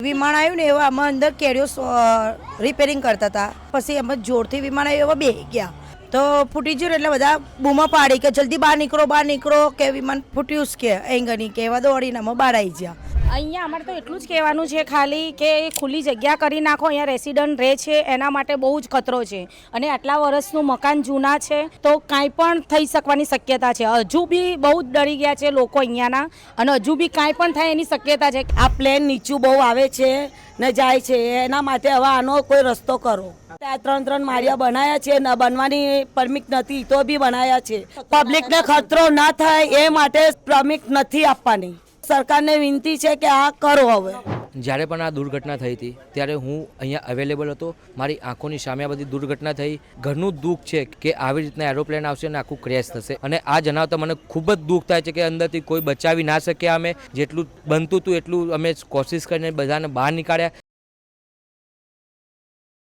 વિમાન આવ્યું ને એવા અમે અંદર કેરીઓ રિપેરિંગ કરતા હતા, પછી અમે જોરથી વિમાન આવ્યું એવા બેસી ગયા તો ફૂટી ગયું એટલે બધા બૂમો પાડી કે જલ્દી બહાર નીકળો કે વિમાન ફૂટ્યું જ કે એંગની કે એવા દોડીને અમે બહાર આવી ગયા. અહીંયા અમારે તો એટલું જ કહેવાનું છે ખાલી કે ખુલ્લી જગ્યા કરી નાખો. અહીંયા રેસિડન્ટ રહે છે એના માટે બહુ જ ખતરો છે અને આટલા વર્ષનું મકાન જૂના છે તો કાંઈ પણ થઈ શકવાની શક્યતા છે. હજુ બી બહુ જ ડરી ગયા છે લોકો અહીંયાના અને હજુ બી કાંઈ પણ થાય એની શક્યતા છે. આ પ્લેન નીચું બહુ આવે છે ને જાય છે, એના માટે હવે આનો કોઈ રસ્તો કરો. આ 3 માળિયા બનાયા છે ને બનવાની પરમિટ નથી તો બી બનાયા છે. પબ્લિકને ખતરો ના થાય એ માટે પરમિટ નથી આપવાની. સરકારને વિનંતી છે કે આ કરો. હવે જ્યારે પણ આ દુર્ઘટના થઈ હતી ત્યારે હું અહીંયા અવેલેબલ હતો. મારી આંખોની સામે આ બધી દુર્ઘટના થઈ. ઘરનું દુઃખ છે કે આવી રીતના એરોપ્લેન આવશે અને આખું ક્રેશ થશે અને આ જણાવતા મને ખૂબ જ દુઃખ થાય છે કે અંદરથી કોઈ બચાવી ના શક્યા. અમે જેટલું બનતું હતું એટલું અમે કોશિશ કરીને બધાને બહાર નીકાળ્યા.